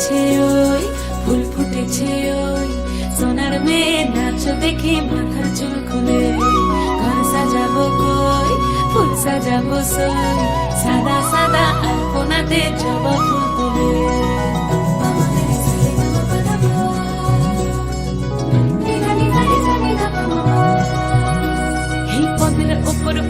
ফুটেছে ওই, ফুল ফুটেছে ওই, সোনার মেয়ে নাচ দেখে মাথার চুল খুলে। ঘর সাজাবো কই, ফুল সাজাবো সই, সাদা সাদা আলপনাতে জবা ফুল তুলে।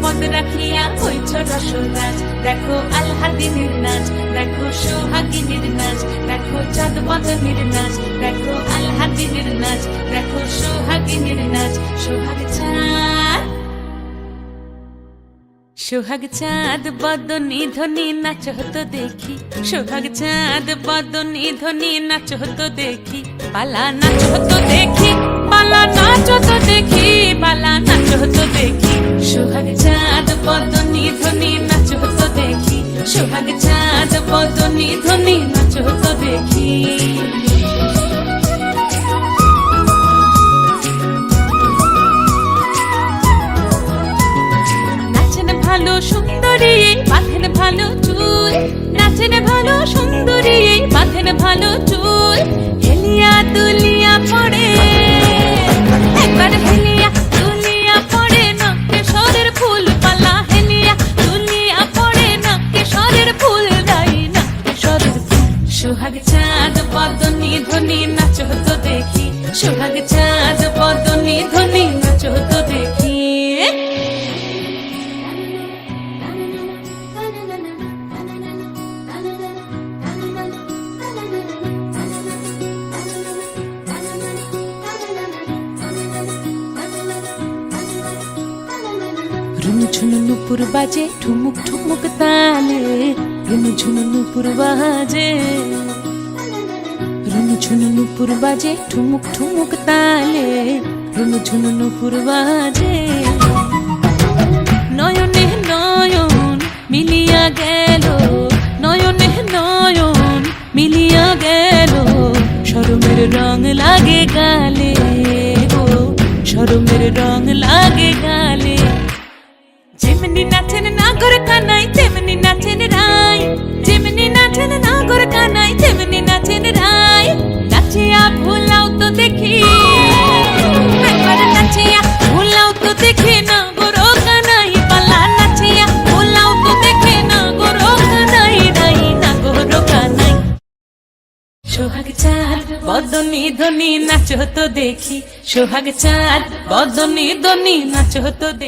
পদ রাখিয়া হইছ রসরাজ, দেখো আলহাদিনের নাচ, দেখো সোহাগিনীর নাচ, দেখো চাঁদ বদনের নাচ, দেখো আলহাদিনের নাচ, দেখো সোহাগিনীর নাচ। সোহাগ চাঁদ, সোহাগ চাঁদ বদনী ধ্বনি নাচ হতো দেখি, সোহাগ চাঁদ বদনী ধ্বনি নাচ হতো দেখি। পালা নাচ হতো দেখি, পালা নাচ হতো দেখি, পালা নাচ হতো দেখি। সোহাগ চাঁদ বদনী ধ্বনি নাচ হতো দেখি, সোহাগ চাঁদ বদনী ধ্বনি নাচ হতো দেখি। নাচেন ভালো সুন্দরী বাঁধেন ভালো চুল, নাচেন ভালো সুন্দরী বাঁধেন ভালো চুল। হেলিয়া দুলিয়া পড়ে একবার, হেলিয়া দুলিয়া পড়ে নকেশ্বরের ফুল পালা, হেলিয়া দুলিয়া পড়ে নকেশ্বরের ফুল গাই নকেশ্বরের ফুল। সোহাগ চাঁদ বদনী ধ্বনি নাচ হতো দেখি, সোহাগ চাঁদ বদনী ধ্বনি নাচ হতো দেখি। রুনু ঝুনু নুপুর বাজে ঠুমুক ঠুমুক তালে, রুনু ঝুনু নুপুর বাজে, রুনু ঝুনু নুপুর বাজে ঠুমুক ঠুমুক তালে, রুনু ঝুনু নুপুর বাজে। নয়নে নয়ন মিলিয়া গেল, নয়নে নয়ন মিলিয়া গেল, শরমের রং লাগে গালে গো, শরমের রং লাগে গালে। যেমনি নাচেন নাগর কানাই তেমনি নাচেন রাই, যেমনি নাচেন নাগর কানাই তেমনি নাচেন রাই। নাচিয়া ভুলাও তো দেখি, একবার নাচিয়া ভুলাও তো দেখি নাগর কানাই পালা, নাচিয়া ভুলাও তো দেখি নাগর কানাই রাই, নাগর কানাই। সোহাগ চাঁদ বদনী ধ্বনি নাচ হতো দেখি, সোহাগ চাঁদ বদনী ধ্বনি নাচ হতো দেখি।